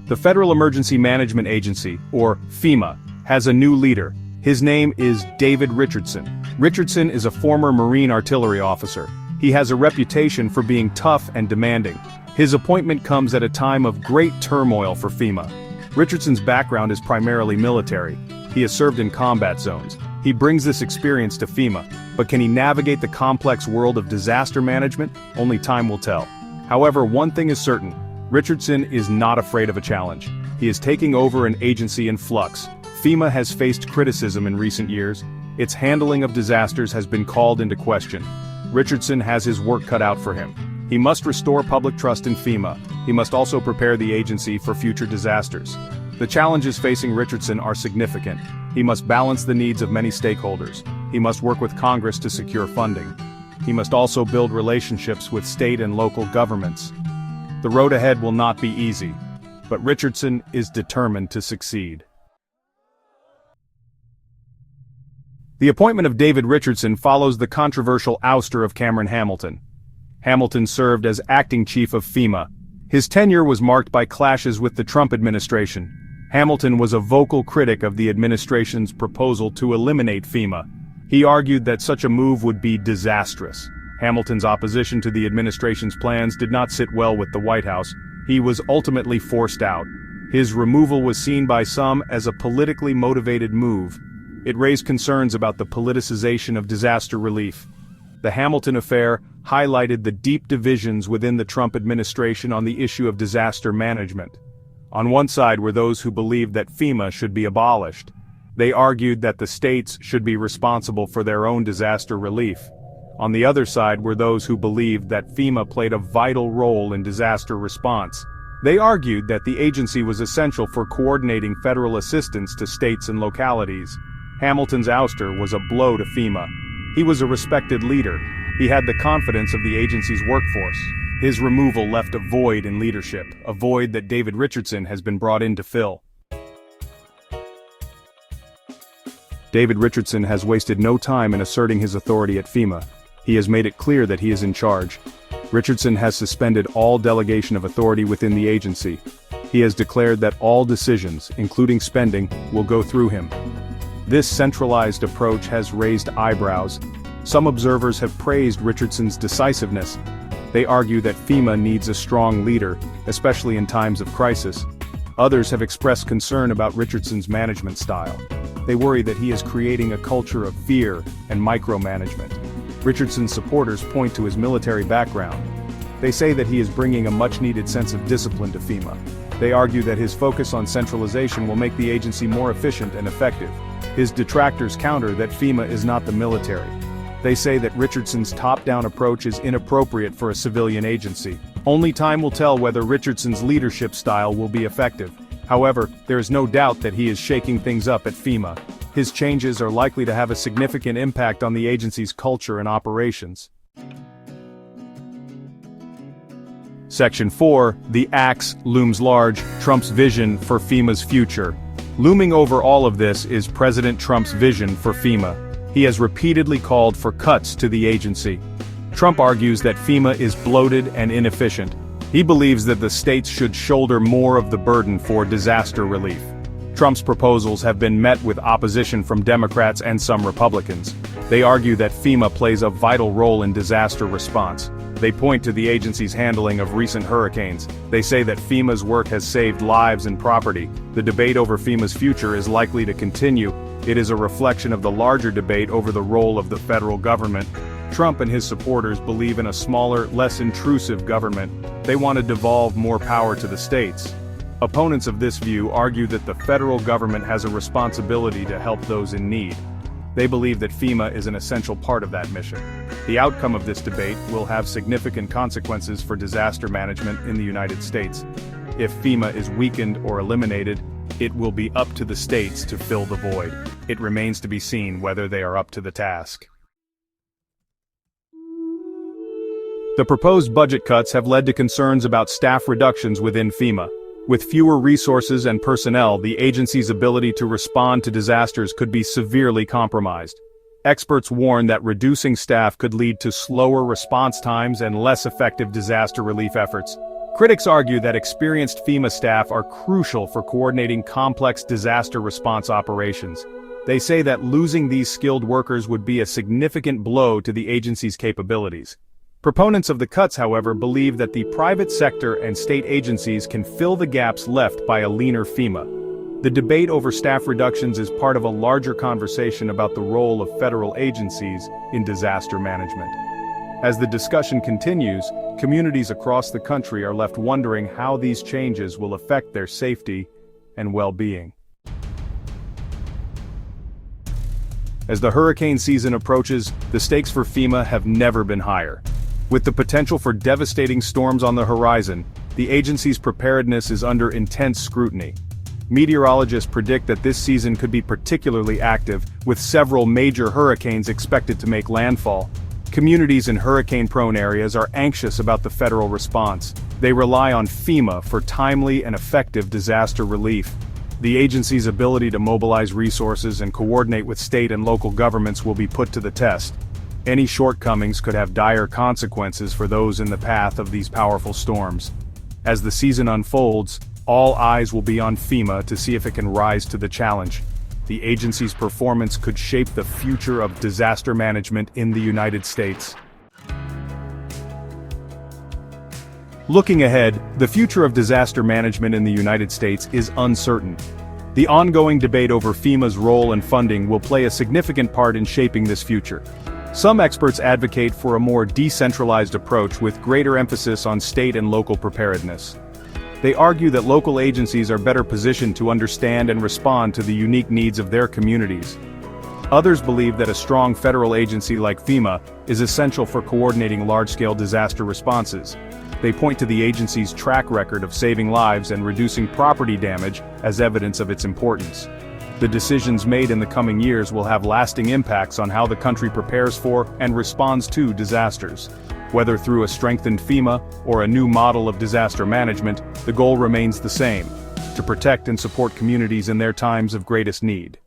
The Federal Emergency Management Agency, or FEMA, has a new leader. His name is David Richardson. Richardson is a former Marine artillery officer. He has a reputation for being tough and demanding. His appointment comes at a time of great turmoil for FEMA. Richardson's background is primarily military. He has served in combat zones. He brings this experience to FEMA, but can he navigate the complex world of disaster management? Only time will tell. However, one thing is certain: Richardson is not afraid of a challenge. He is taking over an agency in flux. FEMA has faced criticism in recent years. Its handling of disasters has been called into question. Richardson has his work cut out for him. He must restore public trust in FEMA. He must also prepare the agency for future disasters. The challenges facing Richardson are significant. He must balance the needs of many stakeholders. He must work with Congress to secure funding. He must also build relationships with state and local governments. The road ahead will not be easy, but Richardson is determined to succeed. The appointment of David Richardson follows the controversial ouster of Cameron Hamilton. Hamilton served as acting chief of FEMA. His tenure was marked by clashes with the Trump administration. Hamilton was a vocal critic of the administration's proposal to eliminate FEMA. He argued that such a move would be disastrous. Hamilton's opposition to the administration's plans did not sit well with the White House. He was ultimately forced out. His removal was seen by some as a politically motivated move. It raised concerns about the politicization of disaster relief. The Hamilton affair highlighted the deep divisions within the Trump administration on the issue of disaster management. On one side were those who believed that FEMA should be abolished. They argued that the states should be responsible for their own disaster relief. On the other side were those who believed that FEMA played a vital role in disaster response. They argued that the agency was essential for coordinating federal assistance to states and localities. Hamilton's ouster was a blow to FEMA. He was a respected leader. He had the confidence of the agency's workforce. His removal left a void in leadership, a void that David Richardson has been brought in to fill. David Richardson has wasted no time in asserting his authority at FEMA. He has made it clear that he is in charge. Richardson has suspended all delegation of authority within the agency. He has declared that all decisions, including spending, will go through him. This centralized approach has raised eyebrows. Some observers have praised Richardson's decisiveness. They argue that FEMA needs a strong leader, especially in times of crisis. Others have expressed concern about Richardson's management style. They worry that he is creating a culture of fear and micromanagement. Richardson's supporters point to his military background. They say that he is bringing a much-needed sense of discipline to FEMA. They argue that his focus on centralization will make the agency more efficient and effective. His detractors counter that FEMA is not the military. They say that Richardson's top-down approach is inappropriate for a civilian agency. Only time will tell whether Richardson's leadership style will be effective. However, there is no doubt that he is shaking things up at FEMA. His changes are likely to have a significant impact on the agency's culture and operations. Section 4, The Axe Looms Large, Trump's Vision for FEMA's Future. Looming over all of this is President Trump's vision for FEMA. He has repeatedly called for cuts to the agency. Trump argues that FEMA is bloated and inefficient. He believes that the states should shoulder more of the burden for disaster relief. Trump's proposals have been met with opposition from Democrats and some Republicans. They argue that FEMA plays a vital role in disaster response. They point to the agency's handling of recent hurricanes. They say that FEMA's work has saved lives and property. The debate over FEMA's future is likely to continue. It is a reflection of the larger debate over the role of the federal government. Trump and his supporters believe in a smaller, less intrusive government. They want to devolve more power to the states. Opponents of this view argue that the federal government has a responsibility to help those in need. They believe that FEMA is an essential part of that mission. The outcome of this debate will have significant consequences for disaster management in the United States. If FEMA is weakened or eliminated, it will be up to the states to fill the void. It remains to be seen whether they are up to the task. The proposed budget cuts have led to concerns about staff reductions within FEMA. With fewer resources and personnel, the agency's ability to respond to disasters could be severely compromised. Experts warn that reducing staff could lead to slower response times and less effective disaster relief efforts. Critics argue that experienced FEMA staff are crucial for coordinating complex disaster response operations. They say that losing these skilled workers would be a significant blow to the agency's capabilities. Proponents of the cuts, however, believe that the private sector and state agencies can fill the gaps left by a leaner FEMA. The debate over staff reductions is part of a larger conversation about the role of federal agencies in disaster management. As the discussion continues, communities across the country are left wondering how these changes will affect their safety and well-being. As the hurricane season approaches, the stakes for FEMA have never been higher. With the potential for devastating storms on the horizon, the agency's preparedness is under intense scrutiny. Meteorologists predict that this season could be particularly active, with several major hurricanes expected to make landfall. Communities in hurricane-prone areas are anxious about the federal response. They rely on FEMA for timely and effective disaster relief. The agency's ability to mobilize resources and coordinate with state and local governments will be put to the test. Any shortcomings could have dire consequences for those in the path of these powerful storms. As the season unfolds, all eyes will be on FEMA to see if it can rise to the challenge. The agency's performance could shape the future of disaster management in the United States. Looking ahead, the future of disaster management in the United States is uncertain. The ongoing debate over FEMA's role and funding will play a significant part in shaping this future. Some experts advocate for a more decentralized approach with greater emphasis on state and local preparedness. They argue that local agencies are better positioned to understand and respond to the unique needs of their communities. Others believe that a strong federal agency like FEMA is essential for coordinating large-scale disaster responses. They point to the agency's track record of saving lives and reducing property damage as evidence of its importance. The decisions made in the coming years will have lasting impacts on how the country prepares for and responds to disasters. Whether through a strengthened FEMA or a new model of disaster management, the goal remains the same: to protect and support communities in their times of greatest need.